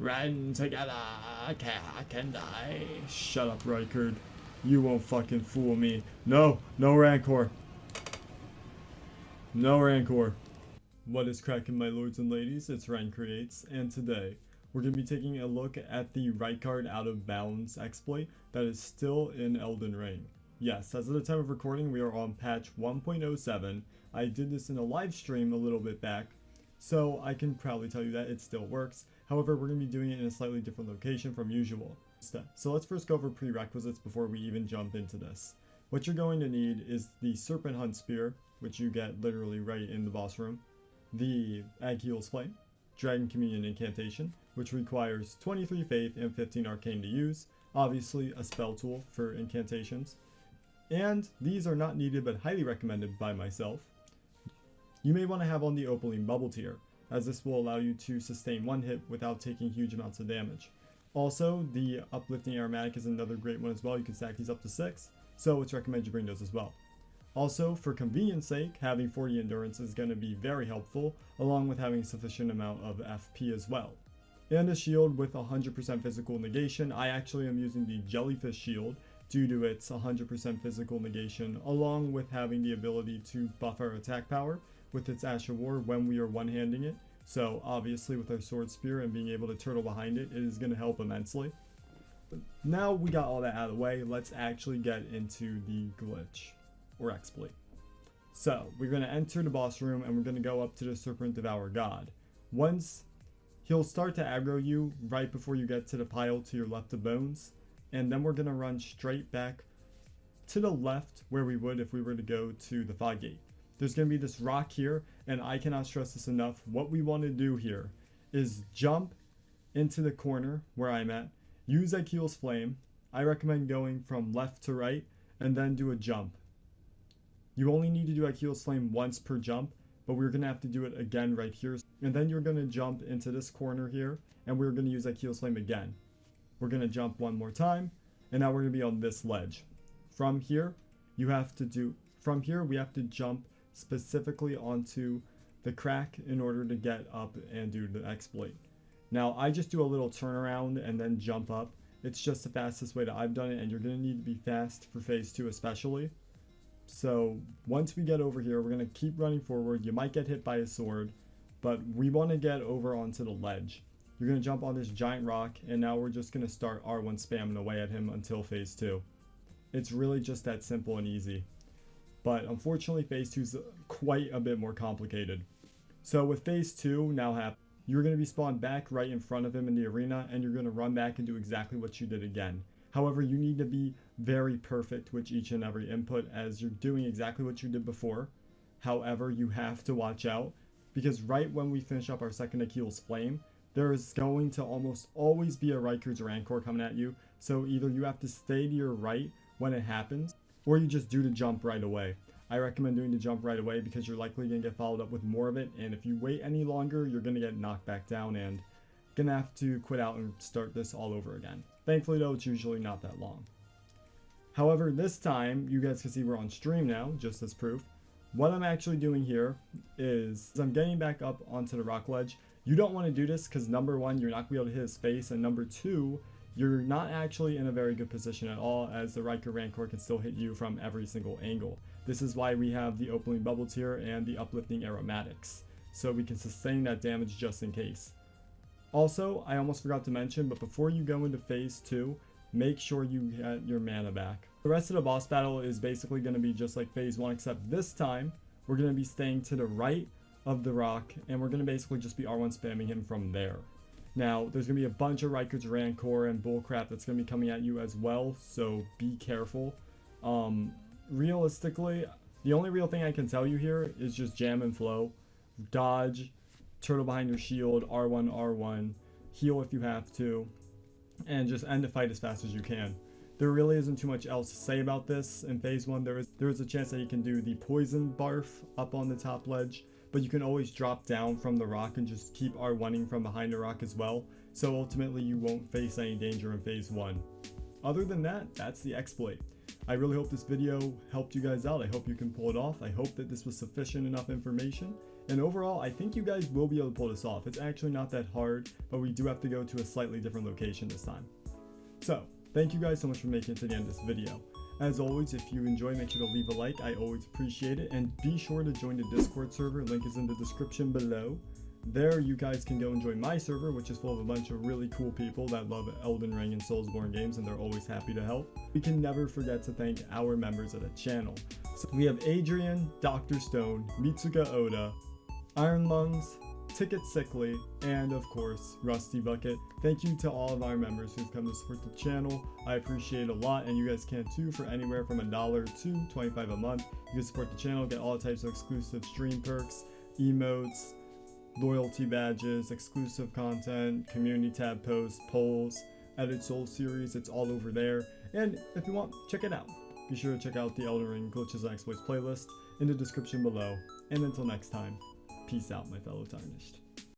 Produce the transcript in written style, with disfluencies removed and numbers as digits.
Run together, can die. Shut up, Rykard. You won't fucking fool me. No, no Rancor. No Rancor. What is cracking, my lords and ladies? It's Rykard, and today we're going to be taking a look at the Rykard out of bounds exploit that is still in Elden Ring. Yes, as of the time of recording, we are on patch 1.07. I did this in a live stream a little bit back, so I can proudly tell you that it still works. However, we're going to be doing it in a slightly different location from usual. So let's first go over prerequisites before we even jump into this. What you're going to need is the Serpent Hunt Spear, which you get literally right in the boss room, the Agheel's Flame, Dragon Communion Incantation, which requires 23 Faith and 15 Arcane to use, obviously a spell tool for incantations. And these are not needed but highly recommended by myself. You may want to have on the Opaline Bubble tier, as this will allow you to sustain one hit without taking huge amounts of damage. Also, the Uplifting Aromatic is another great one as well. You can stack these up to 6, so it's recommended you bring those as well. Also, for convenience sake, having 40 Endurance is going to be very helpful, along with having a sufficient amount of FP as well. And a shield with 100% physical negation. I actually am using the Jellyfish shield due to its 100% physical negation, along with having the ability to buff our attack power with its Ash of War when we are one-handing it. So obviously with our Sword Spear and being able to turtle behind it, it is going to help immensely. But now we got all that out of the way, let's actually get into the glitch or exploit. So we're going to enter the boss room and we're going to go up to the Serpent Devour God. Once he'll start to aggro you right before you get to the pile to your left of bones, and then we're going to run straight back to the left where we would if we were to go to the Fog Gate. There's going to be this rock here, and I cannot stress this enough. What we want to do here is jump into the corner where I'm at, use Agheel's Flame. I recommend going from left to right, and then do a jump. You only need to do Agheel's Flame once per jump, but we're going to have to do it again right here. And then you're going to jump into this corner here, and we're going to use Agheel's Flame again. We're going to jump one more time, and now we're going to be on this ledge. From here, we have to jump specifically onto the crack in order to get up and do the exploit. Now, I just do a little turnaround and then jump up. It's just the fastest way that I've done it, and you're going to need to be fast for phase 2 especially. So once we get over here, we're going to keep running forward. You might get hit by a sword, but we want to get over onto the ledge. You're going to jump on this giant rock, and now we're just going to start R1 spamming away at him until phase 2. It's really just that simple and easy. But unfortunately, phase 2 is quite a bit more complicated. So with phase 2 now happening, you're going to be spawned back right in front of him in the arena, and you're going to run back and do exactly what you did again. However, you need to be very perfect with each and every input as you're doing exactly what you did before. However, you have to watch out, because right when we finish up our second Agheel's Flame, there is going to almost always be a Rykard's Rancor coming at you. So either you have to stay to your right when it happens, or you just do the jump right away. I recommend doing the jump right away because you're likely going to get followed up with more of it, and if you wait any longer, you're going to get knocked back down and going to have to quit out and start this all over again. Thankfully though, it's usually not that long. However, this time, you guys can see we're on stream now, just as proof. What I'm actually doing here is I'm getting back up onto the rock ledge. You don't want to do this because number one, you're not going to be able to hit his face, and number two, you're not actually in a very good position at all, as the Rykard Rancor can still hit you from every single angle. This is why we have the Opaline Bubble tier and the Uplifting Aromatics, so we can sustain that damage just in case. Also, I almost forgot to mention, but before you go into phase 2, make sure you get your mana back. The rest of the boss battle is basically going to be just like phase 1, except this time, we're going to be staying to the right of the rock, and we're going to basically just be R1 spamming him from there. Now, there's going to be a bunch of Rykard's Rancor and bullcrap that's going to be coming at you as well, so be careful. Realistically, the only real thing I can tell you here is just jam and flow. Dodge, turtle behind your shield, R1, R1, heal if you have to, and just end the fight as fast as you can. There really isn't too much else to say about this. In phase 1, there is a chance that you can do the poison barf up on the top ledge, but you can always drop down from the rock and just keep R1ing from behind the rock as well, so ultimately you won't face any danger in phase 1. Other than that, that's the exploit. I really hope this video helped you guys out. I hope you can pull it off. I hope that this was sufficient enough information. And overall, I think you guys will be able to pull this off. It's actually not that hard, but we do have to go to a slightly different location this time. So, thank you guys so much for making it to the end of this video. As always, if you enjoy, make sure to leave a like. I always appreciate it. And be sure to join the Discord server. Link is in the description below. There you guys can go and join my server, which is full of a bunch of really cool people that love Elden Ring and Soulsborne games, and they're always happy to help. We can never forget to thank our members of the channel. So we have Adrian, Dr. Stone, Mitsuka Oda, Iron Lungs, Ticket Sickly, and of course, Rusty Bucket. Thank you to all of our members who've come to support the channel. I appreciate it a lot, and you guys can too for anywhere from $1 to $25 a month. You can support the channel, get all types of exclusive stream perks, emotes, loyalty badges, exclusive content, community tab posts, polls, edit Soul series. It's all over there. And if you want, check it out. Be sure to check out the Elden Ring Glitches and Exploits playlist in the description below. And until next time, peace out, my fellow Tarnished.